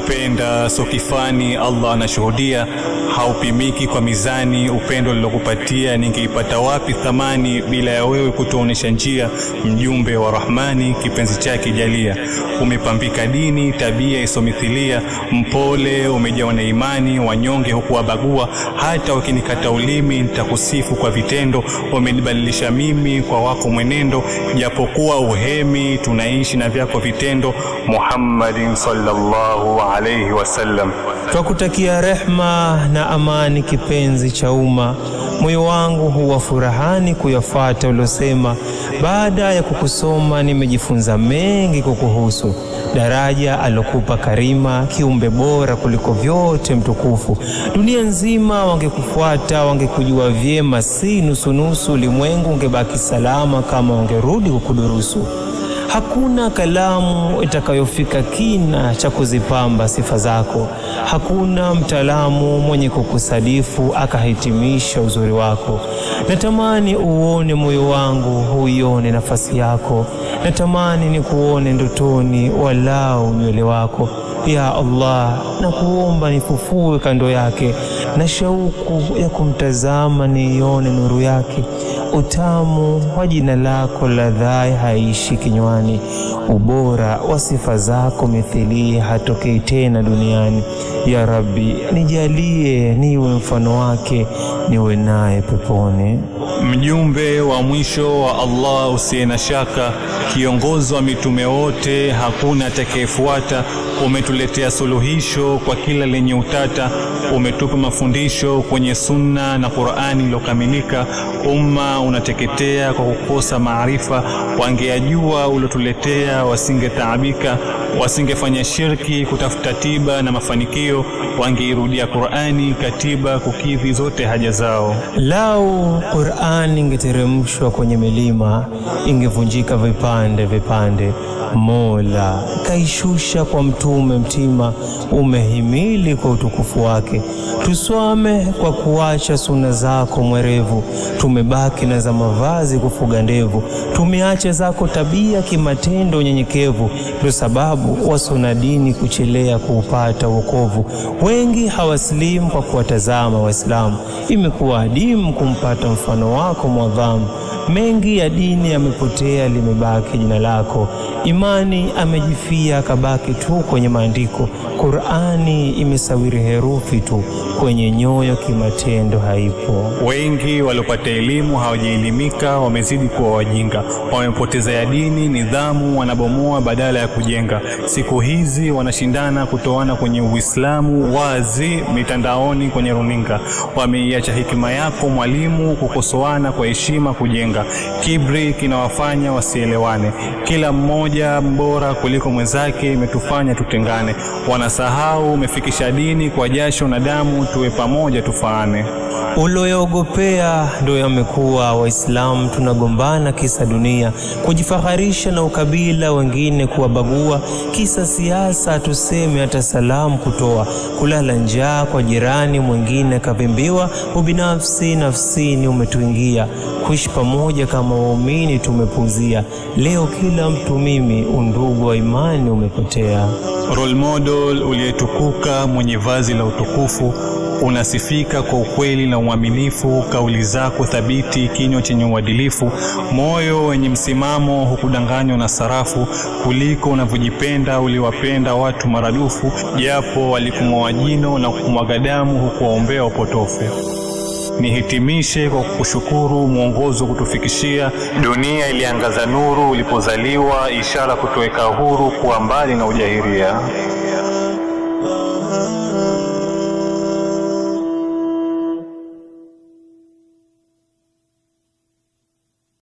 nakupenda so kifani, Allah anashuhudia, haupimiki kwa mizani. Upendo nilokupatia ningeipata wapi thamani, bila ya wewe kutuonesha njia. Mjumbe wa Rahmani, kipenzi chake jalia. Umepambika dini, tabia isomithilia, mpole umejawa na imani, wanyonge hukuwabagua. Hata ukinikata ulimi nitakusifu kwa vitendo. Umenibadilisha mimi kwa wako mwenendo, japokuwa uhemi tunaishi na vyako vitendo. Muhammadin sallallahu alayhi wasallam. Twakutakia rehma na amani, kipenzi cha umma. Moyo wangu huwa furahani kuyafuata ulosema. Baada ya kukusoma nimejifunza mengi kukuhusu. Daraja alokupa Karima, kiumbe bora kuliko vyote mtukufu. Dunia nzima wangekufuata, wangekujua vyema, si nusunusu. Ulimwengu ungebaki salama kama wangerudi kukudurusu. Hakuna kalamu itakayofika kina cha kuzipamba sifa zako. Hakuna mtaalamu mwenye kukusadifu akahitimisha uzuri wako. Natamani uone moyo wangu, huione nafasi yako. Natamani nikuone ndotoni, walau nywele wako. Ya Allah, nakuomba nifufue kando yake, na shauku ya kumtazama niione nuru yake. Utamu wa jina lako ladhai haishi kinywani. Ubora wa sifa zako mithili hatokei tena duniani. Ya Rabbi, nijalie niwe mfano wake, niwe naye peponi. Mjumbe wa mwisho wa Allah usiye na shaka, kiongozi wa mitume wote, hakuna atakayefuata. Umetuletea suluhisho kwa kila lenye utata. Umetupa mafundisho kwenye sunna na Qur'ani ilokamilika. Umma unateketea kwa kukosa maarifa. Wangeajua ulotuletea wasingetaabika, wasingefanya shirki kutafuta tiba na mafanikio. Wangeirudia Qur'ani katiba kukidhi zote haja zao. Lau Qur'ani ingeteremshwa kwenye milima, ingevunjika vipande vipande. Mola kaishusha kwa mtume mtima, umehimili kwa utukufu wake. Tuswame kwa kuacha suna zako mwerevu, tumebaki na za mavazi kufuga ndevu. Tumeacha zako tabia kimatendo nyenyekevu, ndio sababu wasona dini kuchelea kuupata wokovu. Wengi hawaslimu kwa kuwatazama Waislamu, imekuwa adimu kumpata mfano wako mwadhamu. Mengi ya dini yamepotea, limebaki jina lako. Imani amejifia kabaki tu kwenye maandiko. Qur'ani imesawiri herufi tu, kwenye nyoyo kimatendo haipo. Wengi waliopata elimu hawajielimika, wamezidi kuwa wajinga. Wamepoteza ya dini nidhamu, wanabomoa badala ya kujenga. Siku hizi wanashindana kutoana kwenye Uislamu wazi, mitandaoni, kwenye runinga. Wameiacha hikima yako mwalimu, kukosoana kwa heshima kujenga. Kibri kinawafanya wasielewane, kila mmoja mbora kuliko mwenzake, imetufanya tutengane. Wanasahau umefikisha dini kwa jasho na damu, tuwe pamoja tufaane. Uloyogopea ndio yamekuwa. Waislamu tunagombana kisa dunia, kujifaharisha na ukabila, wengine kuwabagua. Kisa siasa tuseme hata salamu kutoa, kulala njaa kwa jirani mwingine kavimbiwa. Ubinafsi nafsini umetuingia, kuishi pamoja kama waumini tumepuzia. Leo kila mtu mimi, undugu wa imani umepotea. Role model uliyetukuka, mwenye vazi la utukufu, unasifika kwa ukweli na uaminifu. Kauli zako thabiti, kinywa chenye uadilifu, moyo wenye msimamo, hukudanganywa na sarafu. Kuliko unavyojipenda uliwapenda watu maradufu, japo walikung'oa jino na kumwaga damu, hukuwaombea upotofu. Nihitimishe kwa kukushukuru, mwongozo kutufikishia. Dunia iliangaza nuru ulipozaliwa, ishara kutoweka huru, kuwa mbali na ujahiria.